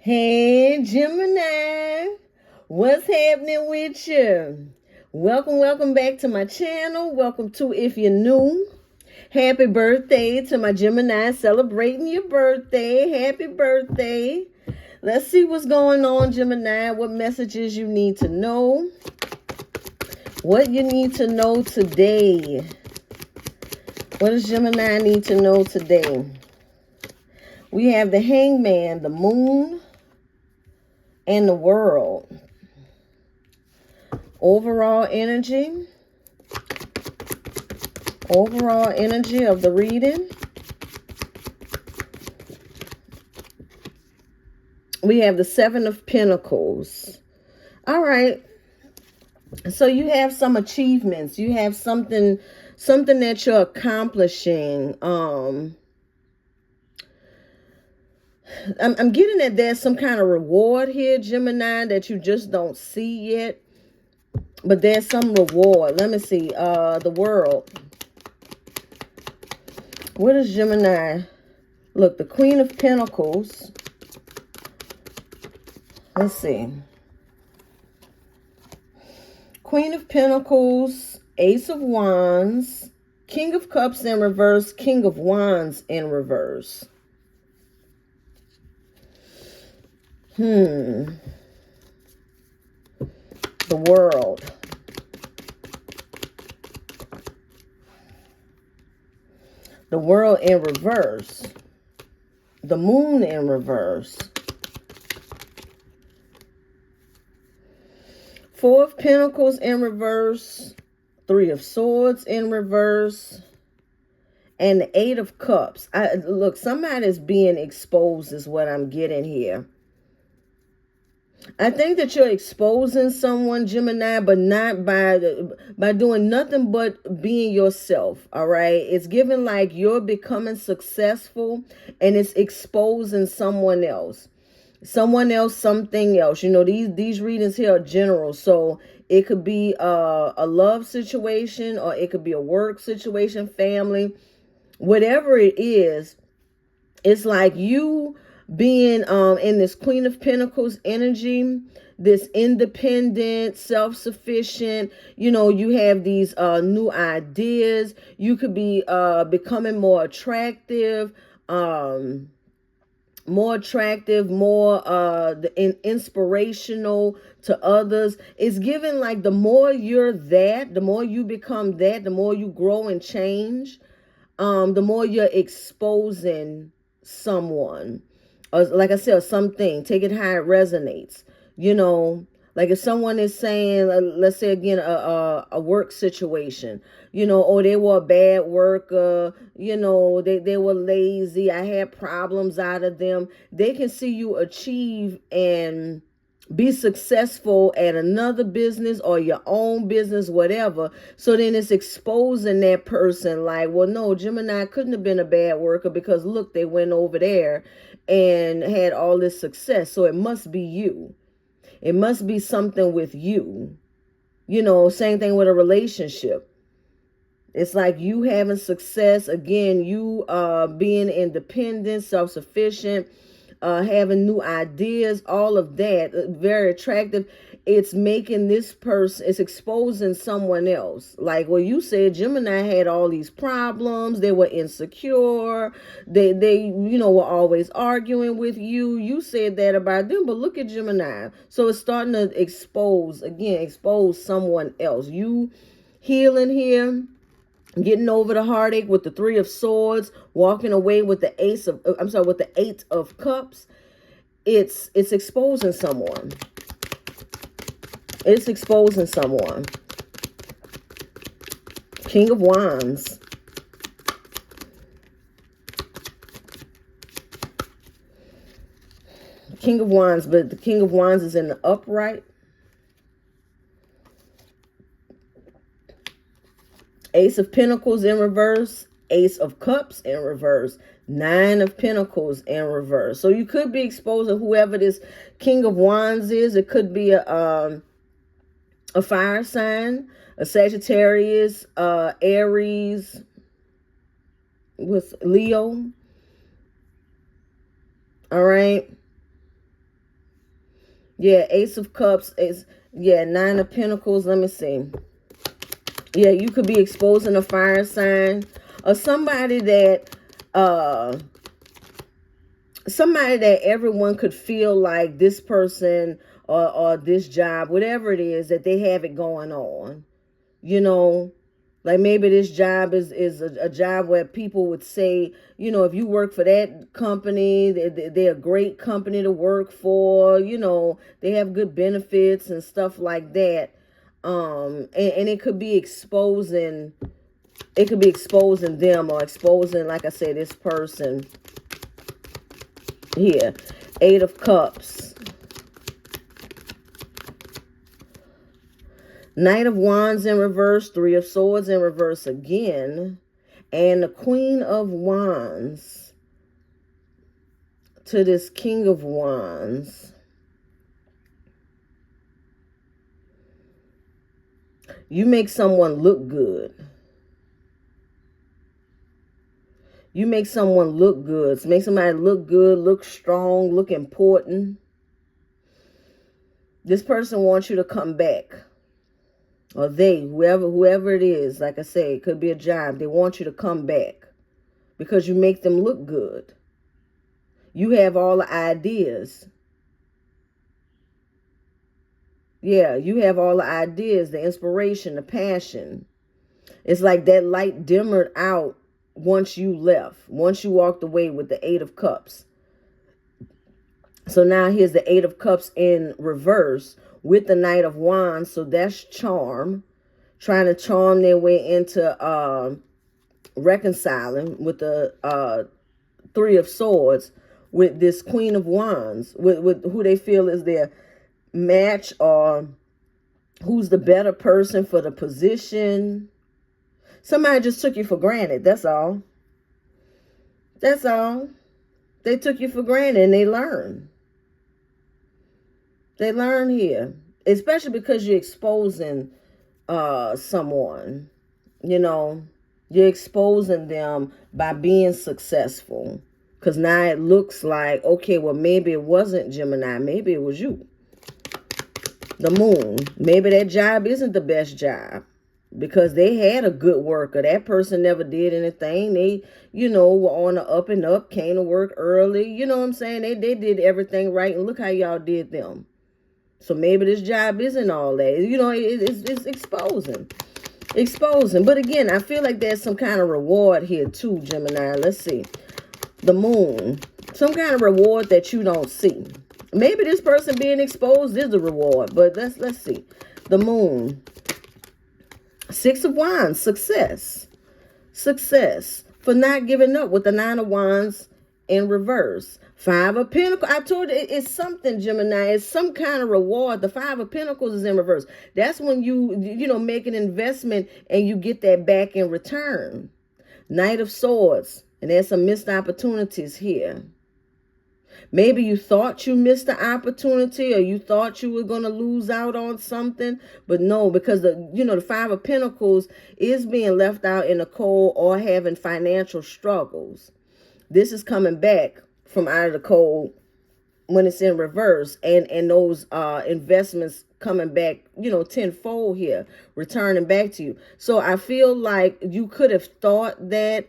Hey Gemini, what's happening with you? Welcome back to my channel. Welcome to if you're new. Happy birthday to my Gemini celebrating your birthday. Happy birthday. Let's see what's going on, Gemini. What messages you need to know. What you need to know today. What does Gemini need to know today? We have the Hangman, the Moon, and the World. Overall energy of the reading. We have the Seven of Pentacles. All right. So you have some achievements. You have something that you're accomplishing. I'm getting that there's some kind of reward here, Gemini, that you just don't see yet. But there's some reward. Let me see. The World. What is Gemini? Look, the Queen of Pentacles. Let's see. Queen of Pentacles, Ace of Wands, King of Cups in reverse, King of Wands in reverse. The World. The World in reverse. The Moon in reverse. Four of Pentacles in reverse. Three of Swords in reverse. And the Eight of Cups. Look, somebody's being exposed is what I'm getting here. I think that you're exposing someone, Gemini, but not by doing nothing but being yourself, all right? It's giving like you're becoming successful, and it's exposing someone else. Something else. You know, these readings here are general, so it could be a love situation, or it could be a work situation, family. Whatever it is, it's like you being in this Queen of Pentacles energy, this independent, self-sufficient, you know, you have these new ideas. You could be becoming more attractive, more inspirational to others. It's given like the more you're that, the more you become that, the more you grow and change, the more you're exposing someone. Or like I said, something. Take it how it resonates. You know, like if someone is saying, let's say again, a work situation, you know, oh, they were a bad worker, you know, they were lazy, I had problems out of them. They can see you achieve and be successful at another business or your own business, whatever. So then it's exposing that person like, well, no, Gemini couldn't have been a bad worker because look, they went over there and had all this success. So it must be you. It must be something with you. You know, same thing with a relationship. It's like you having success. Again, you being independent, self-sufficient, having new ideas, all of that, very attractive. It's making this person, it's exposing someone else. Like, well, you said Gemini had all these problems. They were insecure. They you know, were always arguing with you. You said that about them, but look at Gemini. So it's starting to expose someone else. You healing here, getting over the heartache with the Three of Swords, walking away with the with the Eight of Cups. It's exposing someone. It's exposing someone. King of Wands. King of Wands, but the King of Wands is in the upright. Ace of Pentacles in reverse. Ace of Cups in reverse. Nine of Pentacles in reverse. So you could be exposing whoever this King of Wands is. It could be a fire sign, a Sagittarius, Aries, with Leo. All right. Yeah, Ace of Cups is, yeah, Nine of Pentacles. Let me see. Yeah, you could be exposing a fire sign or somebody that everyone could feel like this person or this job, whatever it is, that they have it going on. You know, like maybe this job is a job where people would say, you know, if you work for that company, they're a great company to work for. You know, they have good benefits and stuff like that. And it could be exposing, them or exposing, like I said, this person here. Eight of Cups. Knight of Wands in reverse, Three of Swords in reverse again, and the Queen of Wands to this King of Wands. You make someone look good. You make someone look good. Make somebody look good, look strong, look important. This person wants you to come back. Or they, whoever it is, like I say, it could be a job. They want you to come back because you make them look good. You have all the ideas. Yeah, you have all the ideas, the inspiration, the passion. It's like that light dimmered out once you left, once you walked away with the Eight of Cups. So now here's the Eight of Cups in reverse with the Knight of Wands. So that's charm, trying to charm their way into reconciling with the Three of Swords with this Queen of Wands, with who they feel is their match or who's the better person for the position. Somebody just took you for granted. That's all. That's all. They took you for granted and they learn. They learn here, especially because you're exposing someone. You know, you're exposing them by being successful. Because now it looks like, okay, well, maybe it wasn't Gemini. Maybe it was you. The Moon. Maybe that job isn't the best job because they had a good worker. That person never did anything. They, you know, were on the up and up, came to work early. You know what I'm saying? They did everything right. And look how y'all did them. So maybe this job isn't all that. You know, it's exposing. Exposing. But again, I feel like there's some kind of reward here too, Gemini. Let's see. The Moon. Some kind of reward that you don't see. Maybe this person being exposed is the reward. But let's see. The Moon. Six of Wands. Success. Success. For not giving up with the Nine of Wands in reverse. Five of Pentacles. I told you it's something, Gemini. It's some kind of reward. The Five of Pentacles is in reverse. That's when you make an investment and you get that back in return. Knight of Swords. And there's some missed opportunities here. Maybe you thought you missed the opportunity or you thought you were going to lose out on something. But no, because the Five of Pentacles is being left out in the cold or having financial struggles. This is coming back from out of the cold when it's in reverse, and those investments coming back, tenfold here, returning back to you. So I feel like you could have thought that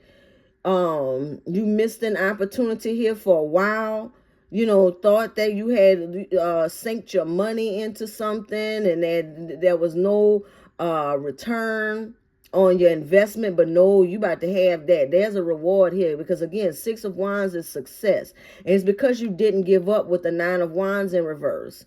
you missed an opportunity here for a while, thought that you had synced your money into something and that there was no return on your investment. But no, you about to have that. There's a reward here because, again, Six of Wands is success. And it's because you didn't give up with the Nine of Wands in reverse.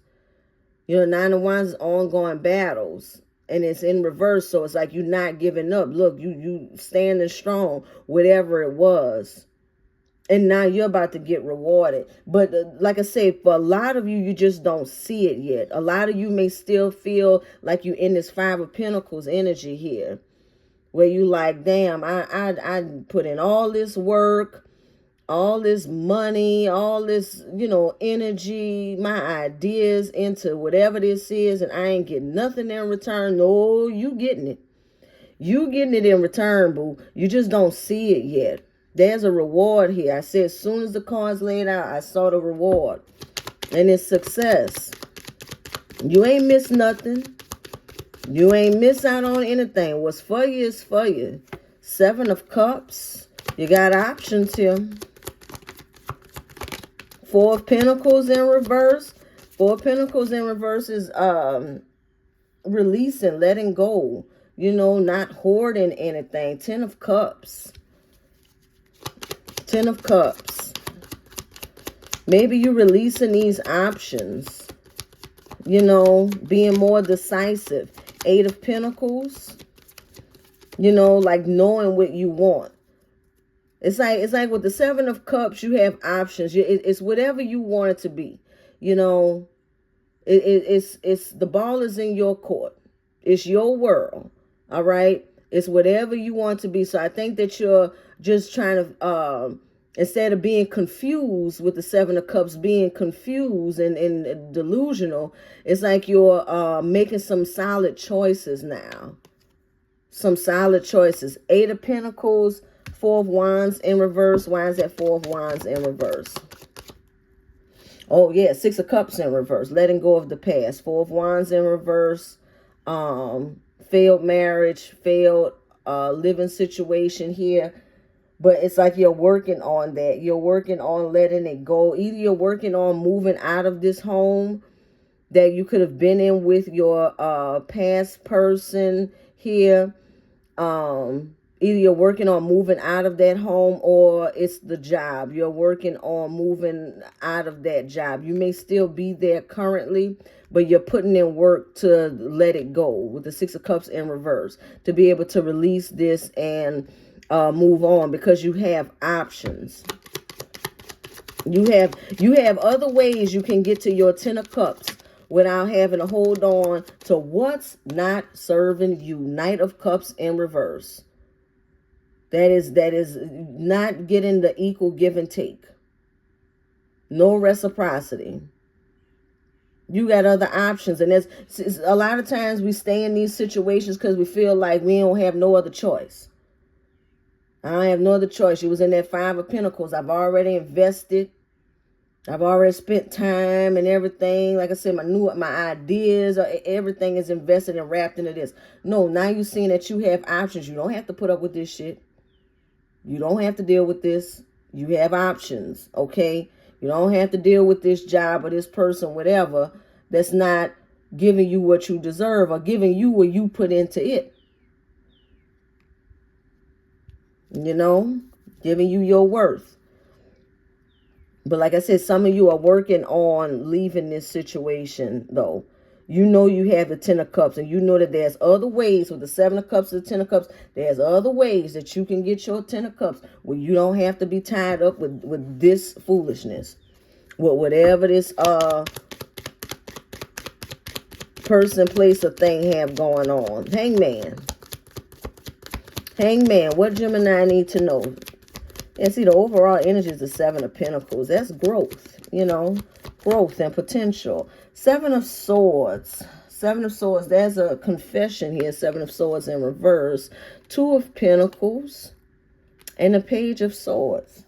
Nine of Wands is ongoing battles. And it's in reverse, so it's like you're not giving up. Look, you standing strong, whatever it was. And now you're about to get rewarded. But like I say, for a lot of you, you just don't see it yet. A lot of you may still feel like you're in this Five of Pentacles energy here. Where you like, damn, I put in all this work, all this money, all this, energy, my ideas into whatever this is, and I ain't getting nothing in return. No, you getting it. You getting it in return, boo. You just don't see it yet. There's a reward here. I said as soon as the cards laid out, I saw the reward. And it's success. You ain't miss nothing. You ain't miss out on anything. What's for you is for you. 7 of Cups. You got options here. 4 of Pentacles in reverse. 4 of Pentacles in reverse is releasing, letting go. You know, not hoarding anything. 10 of Cups. 10 of Cups. Maybe you're releasing these options. You know, being more decisive. 8 of Pentacles. You know, like knowing what you want. It's like with the 7 of Cups, you have options. It's whatever you want it to be. You know, it's the ball is in your court. It's your world. All right. It's whatever you want to be. So I think that you're just trying to, instead of being confused with the 7 of Cups, being confused and delusional, it's like you're making some solid choices now. Some solid choices. 8 of Pentacles, 4 of Wands in reverse. Why is that 4 of Wands in reverse? Oh, yeah, 6 of Cups in reverse. Letting go of the past. 4 of Wands in reverse. Failed marriage, failed living situation here. But it's like you're working on that. You're working on letting it go. Either you're working on moving out of this home that you could have been in with your past person here. Either you're working on moving out of that home, or it's the job. You're working on moving out of that job. You may still be there currently, but you're putting in work to let it go with the 6 of Cups in reverse, to be able to release this and move on, because you have options. You have other ways you can get to your 10 of Cups without having to hold on to what's not serving you. Knight of Cups in reverse. That is not getting the equal give and take. No reciprocity. You got other options. And there's a lot of times we stay in these situations because we feel like we don't have no other choice. I have no other choice. You was in that 5 of Pentacles. I've already invested. I've already spent time and everything. Like I said, my ideas, everything is invested and wrapped into this. No, now you're seeing that you have options. You don't have to put up with this shit. You don't have to deal with this. You have options, okay? You don't have to deal with this job or this person, whatever, that's not giving you what you deserve or giving you what you put into it. You know, giving you your worth. But like I said, some of you are working on leaving this situation, though. You know you have the 10 of Cups, and you know that there's other ways with the 7 of Cups and the 10 of Cups. There's other ways that you can get your 10 of Cups where you don't have to be tied up with this foolishness. With whatever this person, place, or thing have going on. Hangman. Hangman, what Gemini need to know? And see, the overall energy is the 7 of Pentacles. That's growth, you know, growth and potential. 7 of Swords. 7 of Swords, there's a confession here. 7 of Swords in reverse. 2 of Pentacles. And the Page of Swords.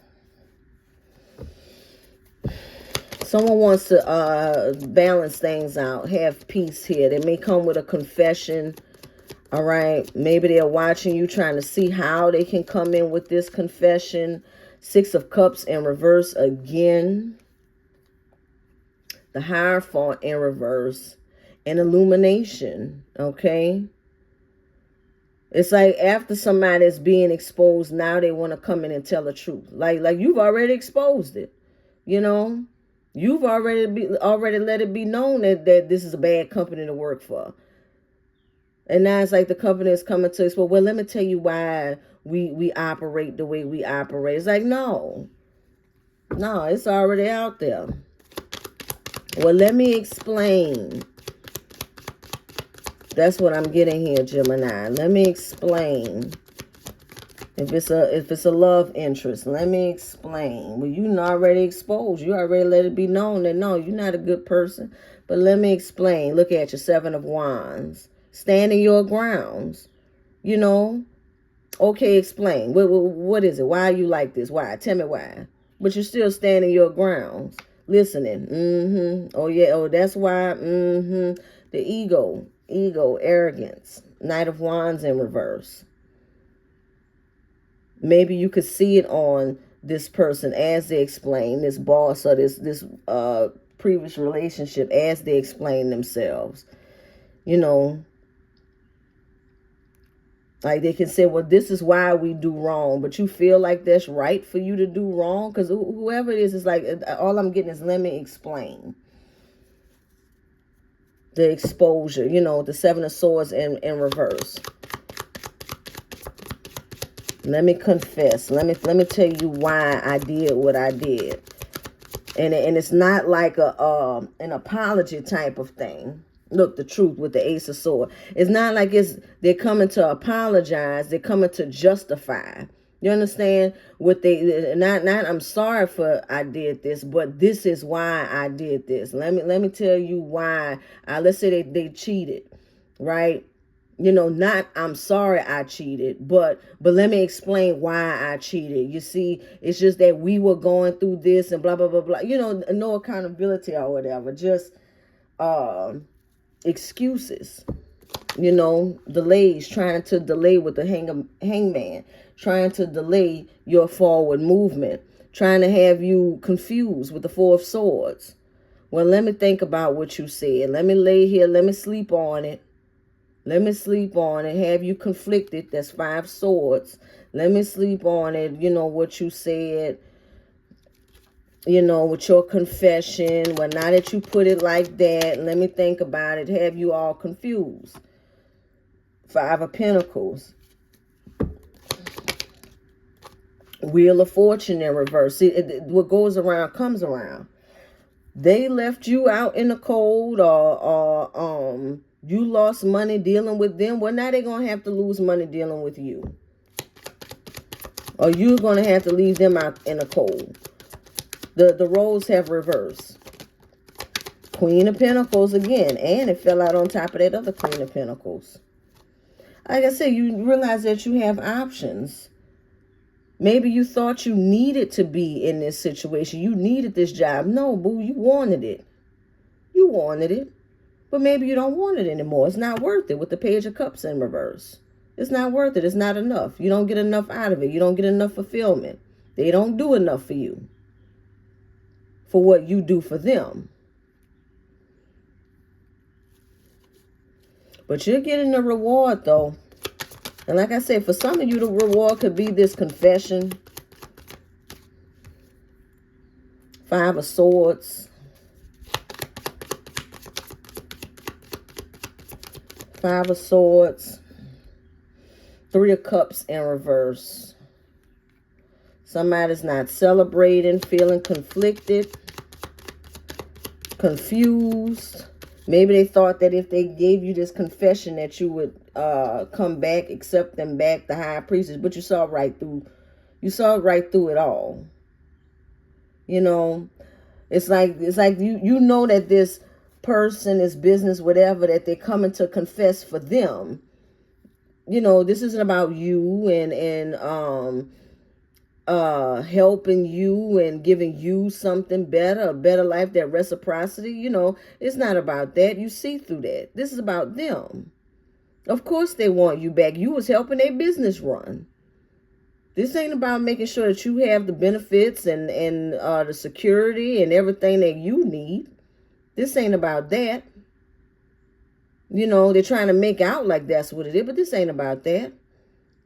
Someone wants to balance things out, have peace here. They may come with a confession. All right. Maybe they're watching you, trying to see how they can come in with this confession. 6 of Cups in reverse again. The Hierophant in reverse. And illumination. Okay. It's like after somebody is being exposed, now they want to come in and tell the truth. Like you've already exposed it. You know, you've already let it be known that this is a bad company to work for. And now it's like the company is coming to us. Well, let me tell you why we operate the way we operate. It's like, no, it's already out there. Well, let me explain. That's what I'm getting here, Gemini. Let me explain. If it's a love interest, let me explain. Well, you already exposed. You already let it be known that no, you're not a good person. But let me explain. Look at your 7 of Wands. Stand in your grounds. You know. Okay, explain. What is it? Why are you like this? Why? Tell me why. But you're still standing your grounds. Listening. Oh, yeah. Oh, that's why. The ego, arrogance. Knight of Wands in reverse. Maybe you could see it on this person as they explain, this boss or this previous relationship as they explain themselves. You know, like they can say, well, this is why we do wrong, but you feel like that's right for you to do wrong, because whoever it is like, all I'm getting is, let me explain. The exposure, you know, the Seven of Swords in reverse. Let me confess. Let me tell you why I did what I did. And it's not like an apology type of thing. Look, the truth with the Ace of Swords. It's not like they're coming to apologize. They're coming to justify. You understand? What not I'm sorry for I did this, but this is why I did this. Let me tell you why. Let's say they cheated, right? You know, not I'm sorry I cheated, but let me explain why I cheated. You see, it's just that we were going through this and blah, blah, blah, blah. You know, no accountability or whatever. Just excuses. You know, delays, trying to delay with the hangman, trying to delay your forward movement, trying to have you confused with the Four of Swords. Well, let me think about what you said. Let me lay here. Let me sleep on it. Let me sleep on it. Have you conflicted? That's Five Swords. Let me sleep on it. You know, what you said, you know, with your confession. Well, now that you put it like that, let me think about it. Have you all confused? Five of Pentacles. Wheel of Fortune in reverse. See, what goes around comes around. They left you out in the cold, or you lost money dealing with them. Well, now they're going to have to lose money dealing with you. Or you're going to have to leave them out in the cold. The roles have reversed. Queen of Pentacles again. And it fell out on top of that other Queen of Pentacles. Like I said, you realize that you have options. Maybe you thought you needed to be in this situation. You needed this job. No, boo, you wanted it. You wanted it. But maybe you don't want it anymore. It's not worth it with the Page of Cups in reverse. It's not worth it. It's not enough. You don't get enough out of it. You don't get enough fulfillment. They don't do enough for you, for what you do for them. But you're getting a reward, though. And like I said, for some of you, the reward could be this confession. Five of Swords. Five of Swords. Three of Cups in reverse. Somebody's not celebrating, feeling conflicted, confused. Maybe they thought that if they gave you this confession that you would come back, accept them back, the High Priestess. But you saw right through. You saw right through it all. You know, it's like you know that this person, this business, whatever, that they're coming to confess for them. You know, this isn't about you and helping you and giving you something better, a better life, that reciprocity. You know, it's not about that. You see through that. This is about them. Of course they want you back. You was helping their business run. This ain't about making sure that you have the benefits and the security and everything that you need. This ain't about that. You know, they're trying to make out like that's what it is, but this ain't about that.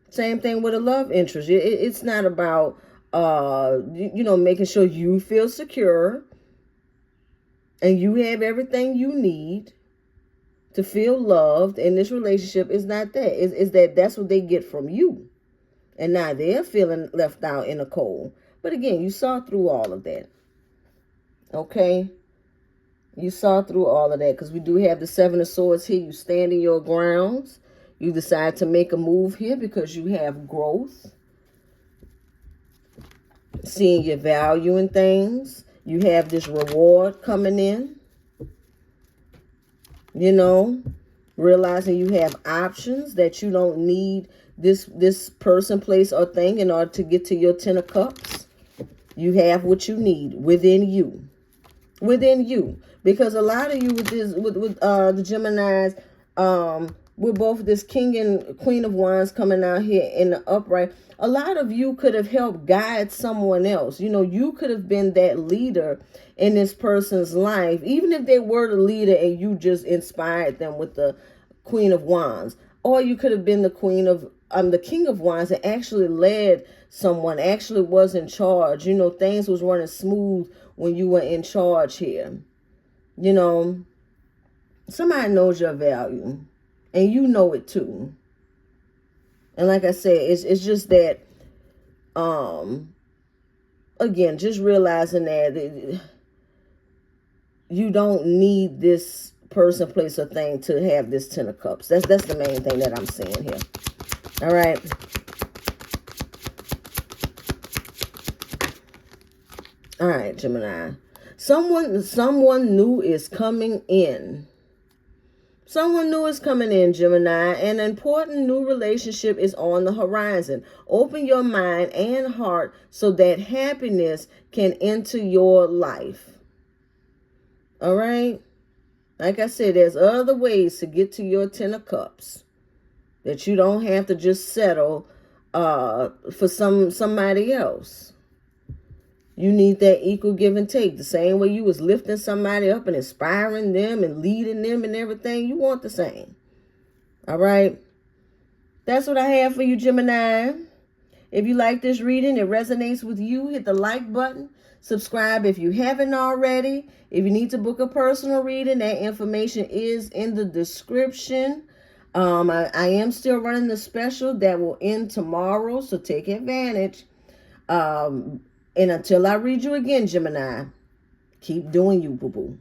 Same thing with a love interest. It's not about, you know, making sure you feel secure and you have everything you need to feel loved in this relationship. Is not that. Is that that's what they get from you. And now they're feeling left out in the cold. But again, you saw through all of that. Okay? You saw through all of that, because we do have the Seven of Swords here. You stand in your grounds. You decide to make a move here because you have growth. Seeing your value in things. You have this reward coming in. You know, realizing you have options, that you don't need this person, place, or thing in order to get to your Ten of Cups. You have what you need within you. within you. Because a lot of you with this, with the Geminis, with both this King and Queen of Wands coming out here in the upright, a lot of you could have helped guide someone else. You know, you could have been that leader in this person's life, even if they were the leader and you just inspired them with the Queen of Wands. Or you could have been the the King of Wands and actually led someone, actually was in charge. You know, things was running smooth when you were in charge here. You know, somebody knows your value and you know it too. And like I said, it's just that, again, just realizing that you don't need this person, place, or thing to have this Ten of Cups. That's the main thing that I'm seeing here. All right. All right, Gemini. Someone new is coming in. Someone new is coming in, Gemini. An important new relationship is on the horizon. Open your mind and heart so that happiness can enter your life. All right? Like I said, there's other ways to get to your Ten of Cups, that you don't have to just settle for somebody else. You need that equal give and take. The same way you was lifting somebody up and inspiring them and leading them and everything, you want the same. All right? That's what I have for you, Gemini. If you like this reading, it resonates with you, hit the like button. Subscribe if you haven't already. If you need to book a personal reading, that information is in the description. I am still running the special that will end tomorrow, so take advantage. And until I read you again, Gemini, keep doing you, boo-boo.